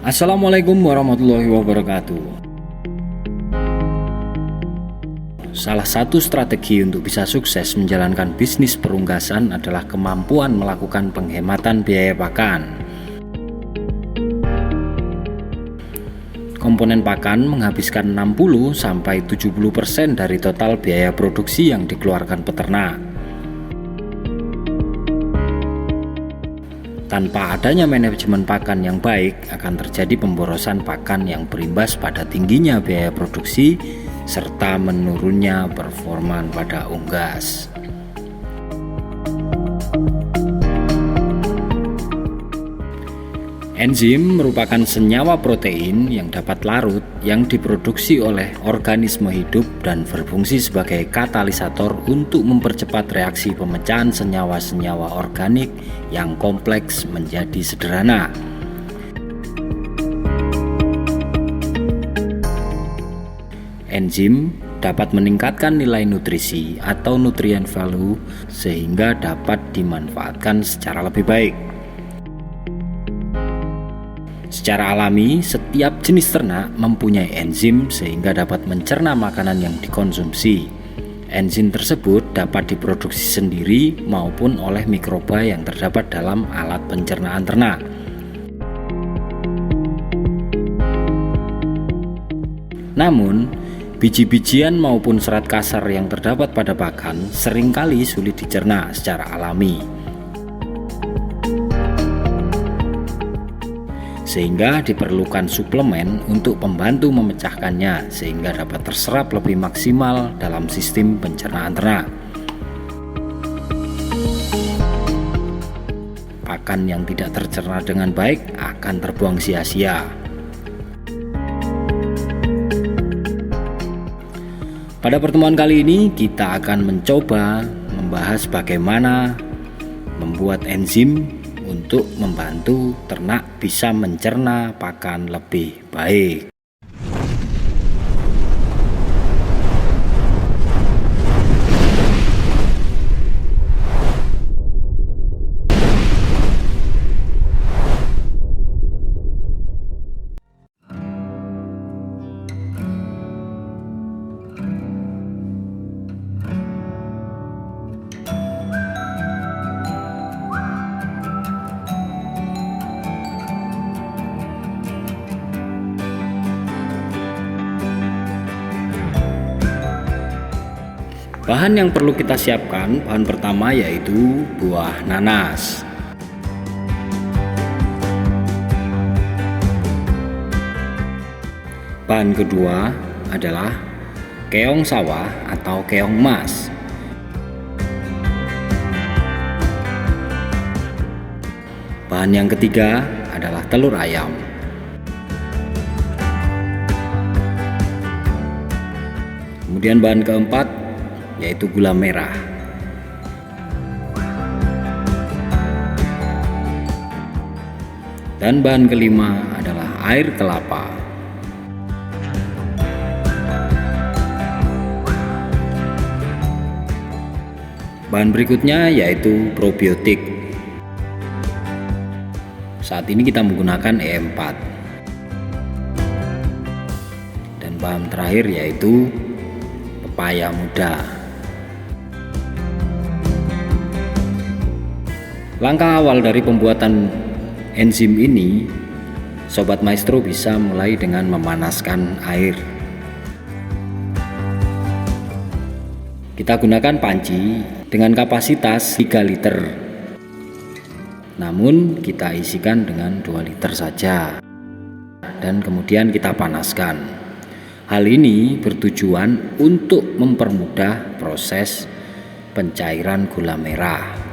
Assalamualaikum warahmatullahi wabarakatuh. Salah satu strategi untuk bisa sukses menjalankan bisnis perunggasan adalah kemampuan melakukan penghematan biaya pakan. Komponen pakan menghabiskan 60-70% dari total biaya produksi yang dikeluarkan peternak. Tanpa adanya manajemen pakan yang baik, akan terjadi pemborosan pakan yang berimbas pada tingginya biaya produksi serta menurunnya performa pada unggas. Enzim merupakan senyawa protein yang dapat larut yang diproduksi oleh organisme hidup dan berfungsi sebagai katalisator untuk mempercepat reaksi pemecahan senyawa-senyawa organik yang kompleks menjadi sederhana. Enzim dapat meningkatkan nilai nutrisi atau nutrient value sehingga dapat dimanfaatkan secara lebih baik. Secara alami, setiap jenis ternak mempunyai enzim sehingga dapat mencerna makanan yang dikonsumsi. Enzim tersebut dapat diproduksi sendiri maupun oleh mikroba yang terdapat dalam alat pencernaan ternak. Namun, biji-bijian maupun serat kasar yang terdapat pada pakan seringkali sulit dicerna secara alami, sehingga diperlukan suplemen untuk membantu memecahkannya sehingga dapat terserap lebih maksimal dalam sistem pencernaan ternak. Pakan yang tidak tercerna dengan baik akan terbuang sia-sia. Pada pertemuan kali ini kita akan mencoba membahas bagaimana membuat enzim untuk membantu ternak bisa mencerna pakan lebih baik. Bahan yang perlu kita siapkan, bahan pertama yaitu buah nanas. Bahan kedua adalah keong sawah atau keong emas. Bahan yang ketiga adalah telur ayam. Kemudian bahan keempat yaitu gula merah. Dan bahan kelima adalah air kelapa. Bahan berikutnya yaitu probiotik. Saat ini kita menggunakan E4. Dan bahan terakhir yaitu pepaya muda. Langkah awal dari pembuatan enzim ini, Sobat Maestro bisa mulai dengan memanaskan air. Kita gunakan panci dengan kapasitas 3 liter. Namun kita isikan dengan 2 liter saja. Dan kemudian kita panaskan. Hal ini bertujuan untuk mempermudah proses pencairan gula merah.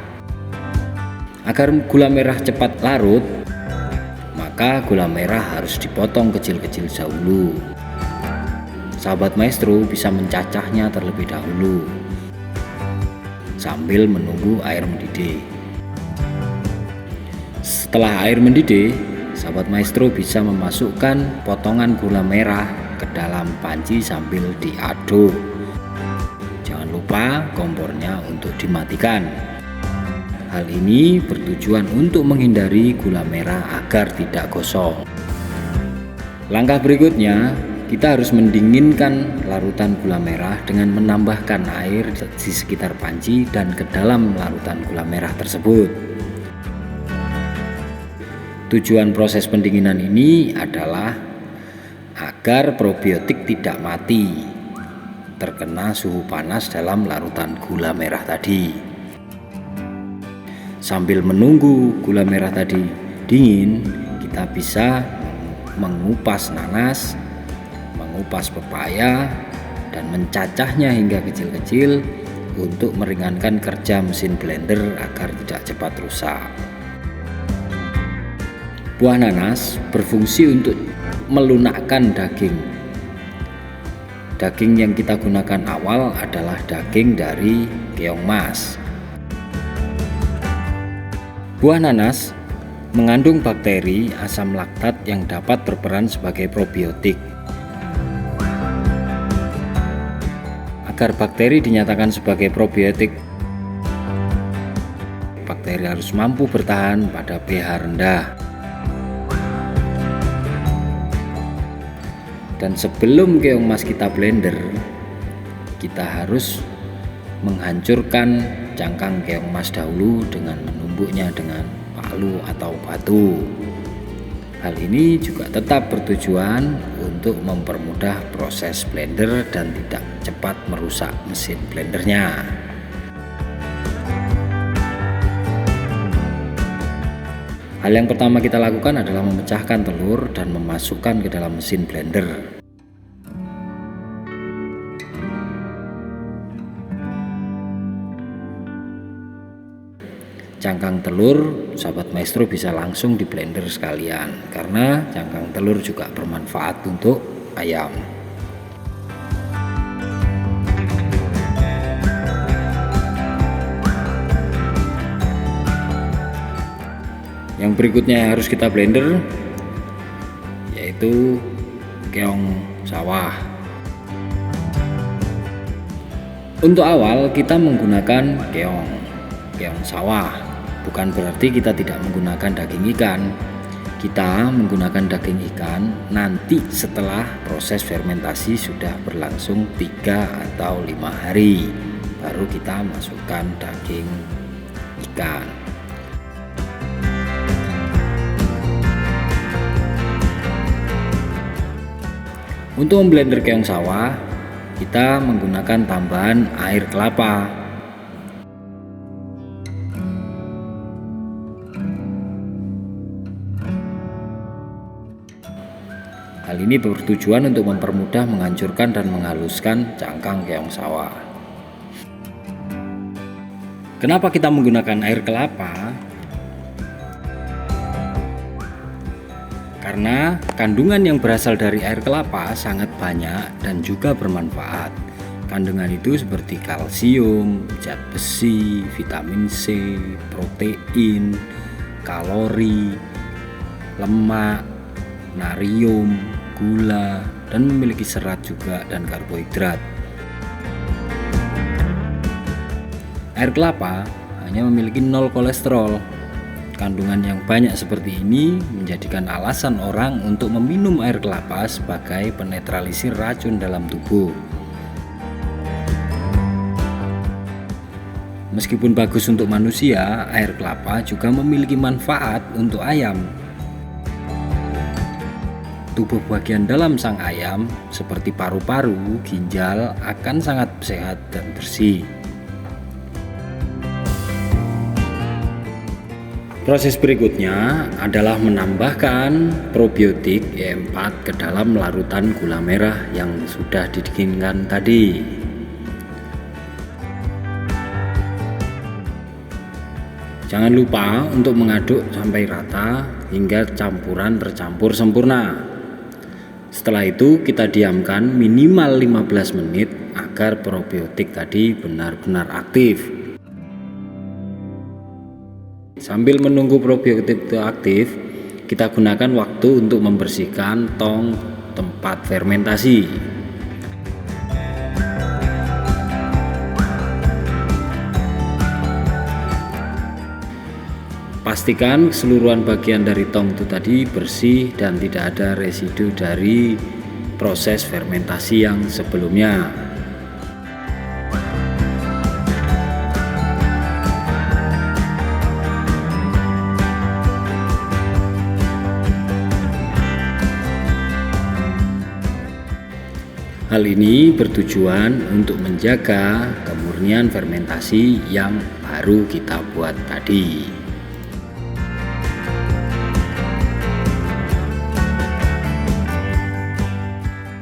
Agar gula merah cepat larut, maka gula merah harus dipotong kecil-kecil dahulu. Sahabat Maestro bisa mencacahnya terlebih dahulu sambil menunggu air mendidih. Setelah air mendidih, sahabat Maestro bisa memasukkan potongan gula merah ke dalam panci sambil diaduk. Jangan lupa kompornya untuk dimatikan. Hal ini bertujuan untuk menghindari gula merah agar tidak gosong. Langkah berikutnya, kita harus mendinginkan larutan gula merah dengan menambahkan air di sekitar panci dan ke dalam larutan gula merah tersebut. Tujuan proses pendinginan ini adalah agar probiotik tidak mati terkena suhu panas dalam larutan gula merah tadi. Sambil menunggu gula merah tadi dingin, kita bisa mengupas nanas, mengupas pepaya, dan mencacahnya hingga kecil-kecil untuk meringankan kerja mesin blender agar tidak cepat rusak. Buah nanas berfungsi untuk melunakkan daging. Daging yang kita gunakan awal adalah daging dari keong mas. Buah nanas mengandung bakteri asam laktat yang dapat berperan sebagai probiotik. Agar bakteri dinyatakan sebagai probiotik, bakteri harus mampu bertahan pada pH rendah. Dan sebelum keong mas kita blender, kita harus menghancurkan cangkang keong mas dahulu dengan menumbuknya dengan palu atau batu. Hal ini juga tetap bertujuan untuk mempermudah proses blender dan tidak cepat merusak mesin blendernya. Hal yang pertama kita lakukan adalah memecahkan telur dan memasukkan ke dalam mesin blender. Cangkang telur, sahabat maestro bisa langsung di blender sekalian, karena cangkang telur juga bermanfaat untuk ayam. Yang berikutnya yang harus kita blender yaitu keong sawah. Untuk awal kita menggunakan keong sawah. Bukan berarti kita tidak menggunakan daging ikan. Kita menggunakan daging ikan nanti setelah proses fermentasi sudah berlangsung 3 atau 5 hari. Baru kita masukkan daging ikan. Untuk memblender keong sawah, kita menggunakan tambahan air kelapa. Hal ini bertujuan untuk mempermudah menghancurkan dan menghaluskan cangkang keong sawah. Kenapa kita menggunakan air kelapa? Karena kandungan yang berasal dari air kelapa sangat banyak dan juga bermanfaat. Kandungan itu seperti kalsium, zat besi, vitamin C, protein, kalori, lemak, natrium, gula, dan memiliki serat juga dan karbohidrat. Air kelapa hanya memiliki 0 kolesterol. Kandungan yang banyak seperti ini menjadikan alasan orang untuk meminum air kelapa sebagai penetralisir racun dalam tubuh. Meskipun bagus untuk manusia, air kelapa juga memiliki manfaat untuk ayam. Tubuh bagian dalam sang ayam seperti paru-paru, ginjal akan sangat sehat dan bersih. Proses berikutnya adalah menambahkan probiotik E4 ke dalam larutan gula merah yang sudah didinginkan tadi. Jangan lupa untuk mengaduk sampai rata hingga campuran tercampur sempurna. Setelah itu kita diamkan minimal 15 menit agar probiotik tadi benar-benar aktif. Sambil menunggu probiotik itu aktif, kita gunakan waktu untuk membersihkan tong tempat fermentasi. Pastikan keseluruhan bagian dari tong itu tadi bersih dan tidak ada residu dari proses fermentasi yang sebelumnya. Hal ini bertujuan untuk menjaga kemurnian fermentasi yang baru kita buat tadi.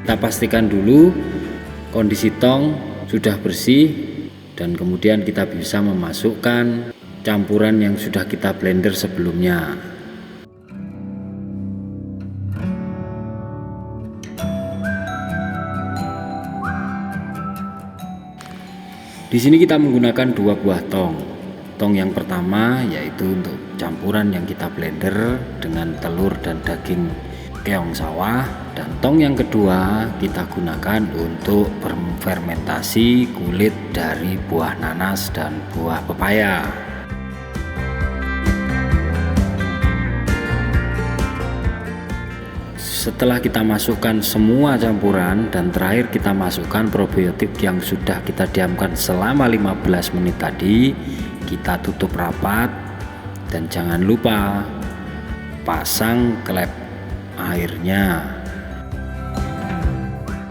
Kita pastikan dulu kondisi tong sudah bersih dan kemudian kita bisa memasukkan campuran yang sudah kita blender sebelumnya. Di sini kita menggunakan 2 buah tong. Tong yang pertama yaitu untuk campuran yang kita blender dengan telur dan daging keong sawah, dan tong yang kedua kita gunakan untuk fermentasi kulit dari buah nanas dan buah pepaya. Setelah kita masukkan semua campuran dan terakhir kita masukkan probiotik yang sudah kita diamkan selama 15 menit tadi, kita tutup rapat dan jangan lupa pasang klep airnya.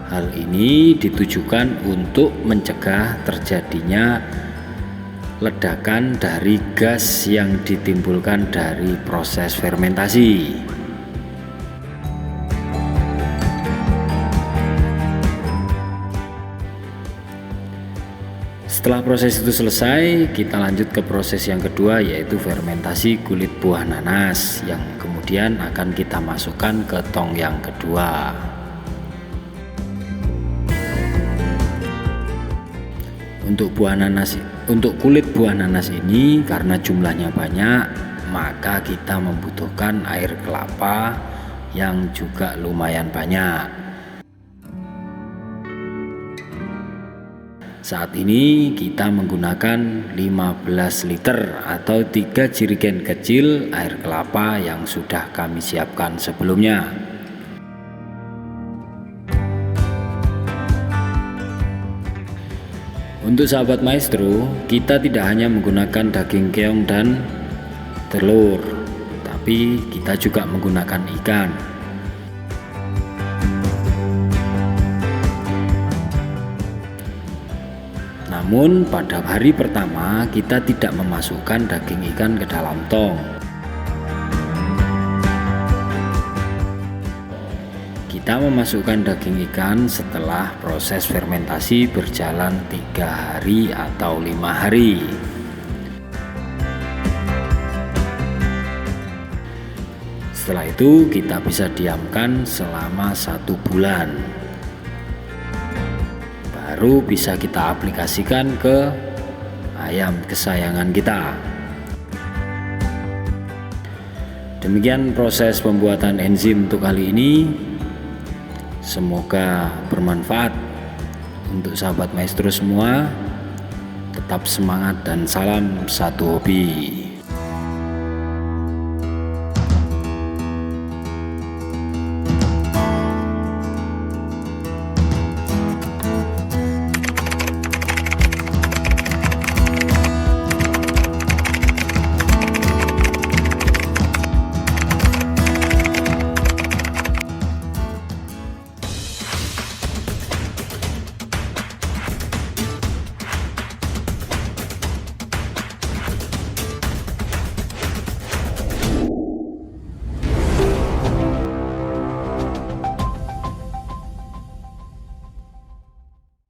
Hal ini ditujukan untuk mencegah terjadinya ledakan dari gas yang ditimbulkan dari proses fermentasi. Setelah proses itu selesai, kita lanjut ke proses yang kedua yaitu fermentasi kulit buah nanas yang kemudian akan kita masukkan ke tong yang kedua. Untuk kulit buah nanas ini karena jumlahnya banyak, maka kita membutuhkan air kelapa yang juga lumayan banyak. Saat ini kita menggunakan 15 liter atau 3 jerigen kecil air kelapa yang sudah kami siapkan sebelumnya. Untuk sahabat maestro, kita tidak hanya menggunakan daging keong dan telur, tapi kita juga menggunakan ikan. Namun pada hari pertama kita tidak memasukkan daging ikan ke dalam tong. Kita memasukkan daging ikan setelah proses fermentasi berjalan 3 hari atau 5 hari. Setelah itu kita bisa diamkan selama 1 bulan. Baru bisa kita aplikasikan ke ayam kesayangan kita. Demikian proses pembuatan enzim untuk kali ini. Semoga bermanfaat untuk sahabat maestro semua. Tetap semangat dan salam satu hobi.